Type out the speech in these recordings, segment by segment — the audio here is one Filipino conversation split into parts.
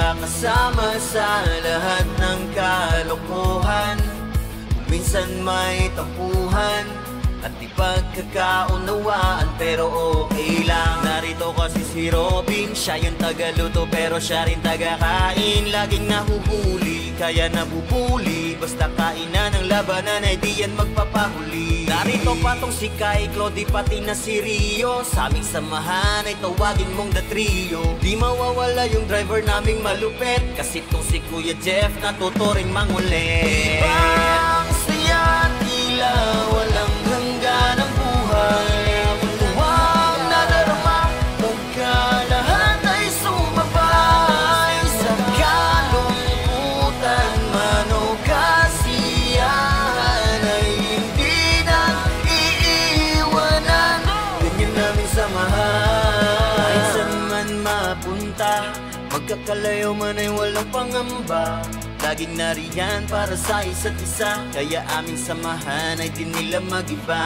magkakasama sa lahat ng kalokohan. Minsan may tampuhan at di pagkakaunawaan, pero okay lang. Narito kasi si Robin, siya yung tagaluto pero siya rin tagakain. Laging nahuhuli, kaya nabubuli. Basta kainan ng labanan ay di yan magpapahuli. Narito pa tong si Kai, Claudie, pati na si Rio. Sa aming samahan ay tawagin mong The Trio. Di mawawala yung driver naming malupit, kasi tong si Kuya Jeff natuturing mangulit. Ibang saya, tila walang hanggan ang buhay. Tuwang nadarama, pagkalahat ay sumabay. Sa kalungkutan man o kasiyahan ay hindi na iiwanan. Ganyan namin samahan. Kahit saan man mapunta, magkakalayo man ay walang pangamba. Laging nariyan para sa isa't isa, kaya aming samahan ay di nila mag-iba.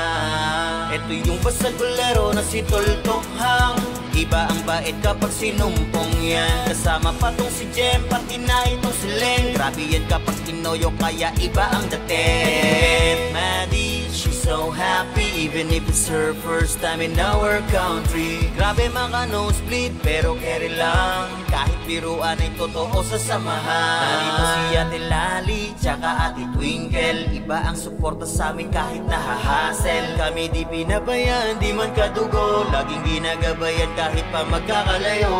Ito yung basagulero na si Toltokhang, iba ang bait kapag sinumpong yan. Kasama pa tong si Jem, pati na itong si Len. Grabe yan kapag tinoyo, kaya iba ang dating. Maddie, she's so happy, even if it's her first time in our country. Grabe mga nosebleed, pero carry lang. Kahit biruan ay totoo sa samahan. Narito si Ate Lali, tsaka Ate Twinkle. Iba ang suporta sa amin kahit nahahasel. Kami di pinabayaan, di man kadugo. Laging ginagabayan kahit pa magkakalayo.